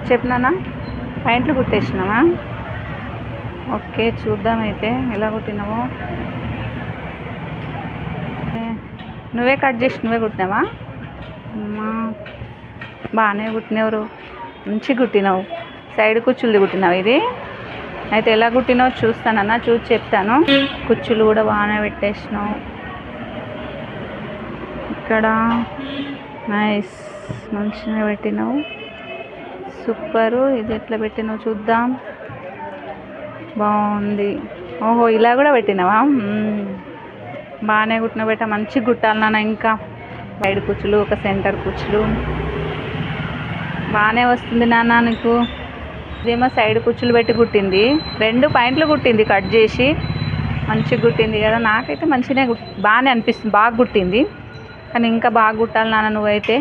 చెప్పినానా పాయింట్లు కుట్టేసినావా? ఓకే, చూద్దాం అయితే ఎలా కుట్టినావో. నువ్వే కట్ చేసి నువ్వే కుట్టినావా? బాగానే కుట్టినవరు, మంచిగా కుట్టినావు. సైడ్ కుచ్చులు కుట్టినావు. ఇది అయితే ఎలా కుట్టినావు చూస్తానన్నా, చూసి చెప్తాను. కుచ్చులు కూడా బాగానే పెట్టేసినావు. ఇక్కడ నైస్, మంచిగా పెట్టినావు, సూపరు. ఇది ఎట్లా పెట్టినావు చూద్దాం. బాగుంది. ఓహో, ఇలా కూడా పెట్టినావా? బాగానే కుట్టిన బెట్ట, మంచిగా కుట్టాలి నాన్న. ఇంకా సైడ్ కుచ్చులు, ఒక సెంటర్ కుచ్చులు బాగానే వస్తుంది నాన్న నీకు. ఇదేమో సైడ్ కుచ్చులు పెట్టి కుట్టింది, 2 పాయింట్లు కుట్టింది కట్ చేసి, మంచిగా కుట్టింది కదా. నాకైతే మంచిగానే బాగానే అనిపిస్తుంది, బాగా కుట్టింది. కానీ ఇంకా బాగా కుట్టాలి నాన్న నువ్వైతే.